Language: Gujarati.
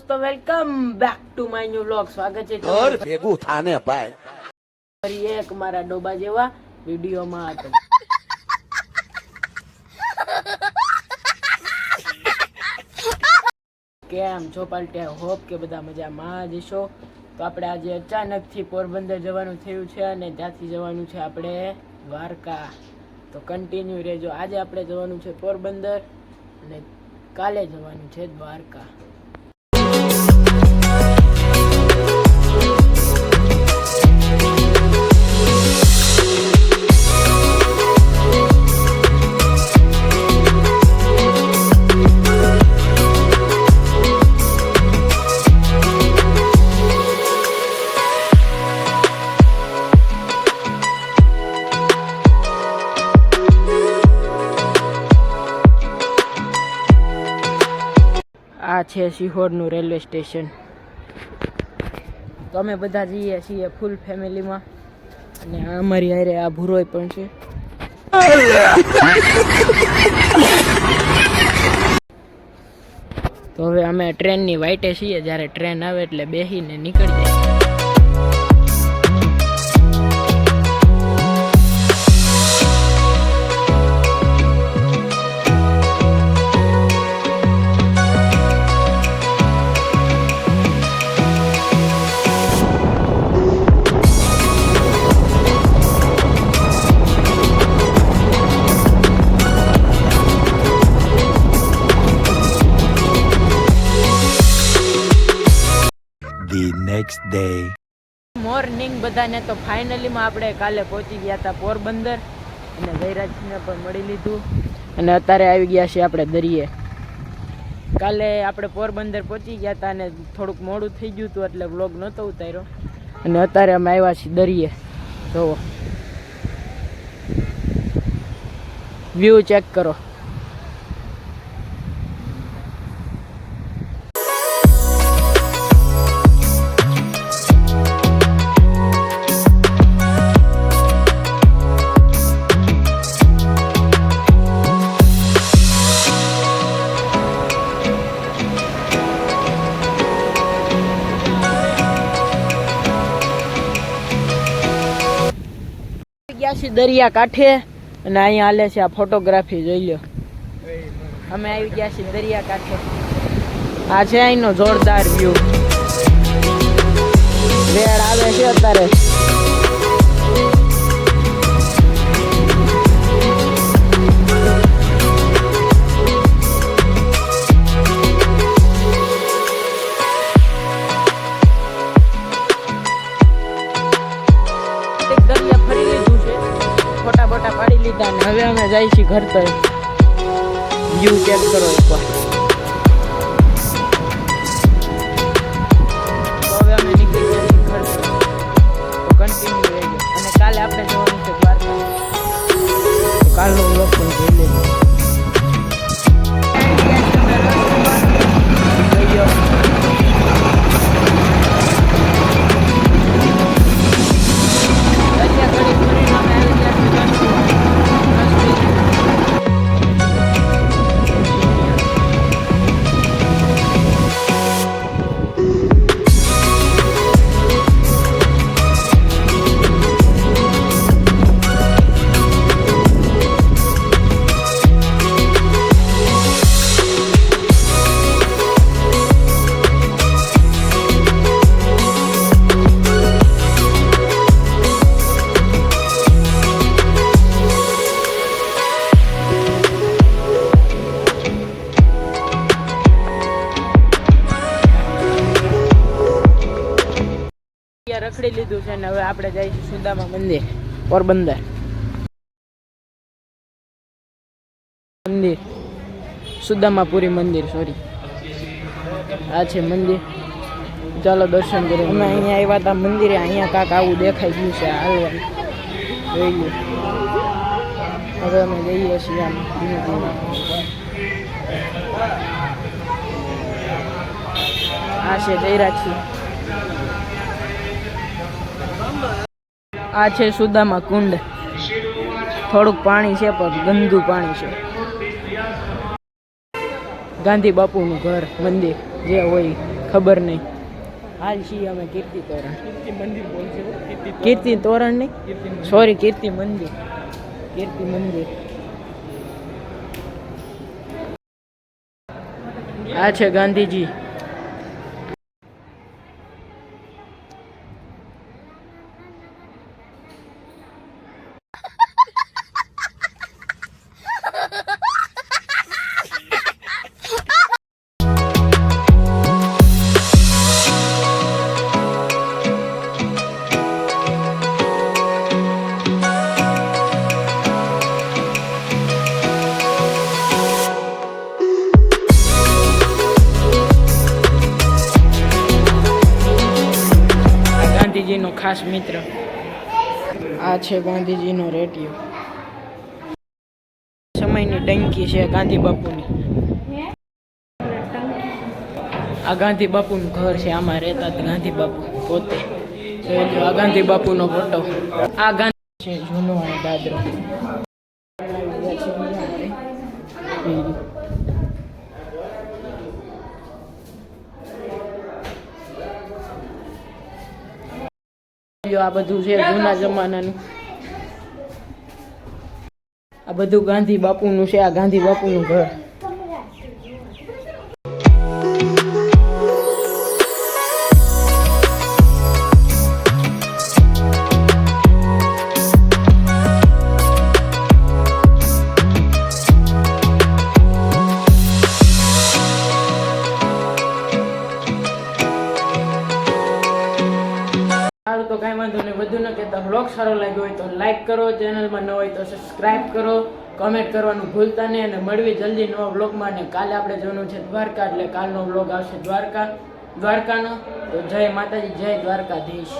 दोस्तों welcome back to my new vlog. स्वागत है और भेगू थाने भाई फरी एक मारा डोबा जेवा विडियो में आता केम छो पाल्टिया होप के बधा मजामां जशो। तो आपणे आज अचानक थी पोरबंदर जवानुं थयुं छे अने त्याथी जवानुं छे आपणे द्वारका। तो कंटिन्यू रहेजो। आज आपणे जवानुं छे पोरबंदर अने काले जवानुं छे द्वारका। आ छे सिहोरનું રેલવે સ્ટેશન। તો અમે બધા જઈએ છીએ ફૂલ ફેમિલીમાં અને અમારી હારે આ ભૂરોય પણ છે। તો હવે અમે ટ્રેનની વાઈટે છીએ, જ્યારે ટ્રેન આવે એટલે બેસીને નીકળી જાય। नेक्स्ट डे મોર્નિંગ બધાને। તો ફાઇનલી માં આપણે કાલે પહોંચી ગયા હતા પોરબંદર અને જયરાજને પણ મળી લીધું અને અત્યારે આવી ગયા છે આપણે દરિયે। કાલે આપણે પોરબંદર પહોંચી ગયા હતા અને થોડુંક મોડું થઈ ગયું હતું એટલે વ્લોગ નહોતો ઉતાર્યો અને અત્યારે અમે આવ્યા છીએ દરિયે। જુઓ વ્યૂ ચેક કરો। દરિયા કાંઠે અને અહીંયા હાલે છે આ ફોટોગ્રાફી, જોઈ લો। અમે આવી ગયા છીએ દરિયા કાંઠે। આ છે અહીંનો જોરદાર વ્યૂ। વેળ આવે છે અત્યારે। ફોટા બોટા પાડી લીધા ને હવે અમે જાય છીએ ઘર તરફ। વ્યૂ ચેક કરો એકવાર। તો હવે અમે નીકળી ગયા છીએ ઘર તરફ। તો કન્ટિન્યુ રહેજો અને કાલે આપણે જવાનું છે દ્વારકા। તો કાલનો વ્લોગ પણ જોઈ લેજો। રખડી લીધું છે ને હવે આપણે જઈએ છીએ સુદામા મંદિર પોરબંદર મંદિર, સુદામાપુરી મંદિર, સોરી આ છે મંદિર। ચાલો દર્શન કરીએ। અમે અહીંયા આવ્યા હતા મંદિરે। અહીંયા કાંક આવું દેખાઈ ગયું છે હાલવાનું, જોઈ લો। હવે અમે જઈએ છીએ આમ ધીમે ધીમે। આ છે જયરાજસિંહ। આ છે સુદામા કુંડ। થોડુંક પાણી છે પણ ગંદુ પાણી છે। ગાંધી બાપુનું ઘર મંદિર જે હોય ખબર નહીં. હાલ છીએ અમે કીર્તિ તોરણ. કીર્તિ તોરણ નહીં, સોરી, કીર્તિ મંદિર. કીર્તિ મંદિર આ છે ગાંધીજી. ગાંધીજીનો ખાસ મિત્ર. આ છે ગાંધીજીનો રેડિયો. સમયની ટંકી છે ગાંધી બાપુની. આ ગાંધી બાપુનું ઘર છે, આમાં રહેતા ગાંધી બાપુ પોતે. આ ગાંધી બાપુનો ફોટો. આ ગાંધી છે જૂનો અને દાદરો. આ બધું છે જૂના જમાનાનું. આ બધું ગાંધી બાપુનું છે. આ ગાંધી બાપુનું ઘર. સારું, તો કાંઈ વાંધો નહીં. વધુ ન કહેતા, વ્લોગ સારો લાગ્યો હોય તો લાઈક કરો, ચેનલમાં ન હોય તો સબસ્ક્રાઈબ કરો, કમેન્ટ કરવાનું ભૂલતા નહીં. અને મળવી જલ્દી નવા વ્લોગમાં. ને કાલે આપણે જવાનું છે દ્વારકા, એટલે કાલનો વ્લોગ આવશે દ્વારકાનો. તો જય માતાજી, જય દ્વારકાધીશ.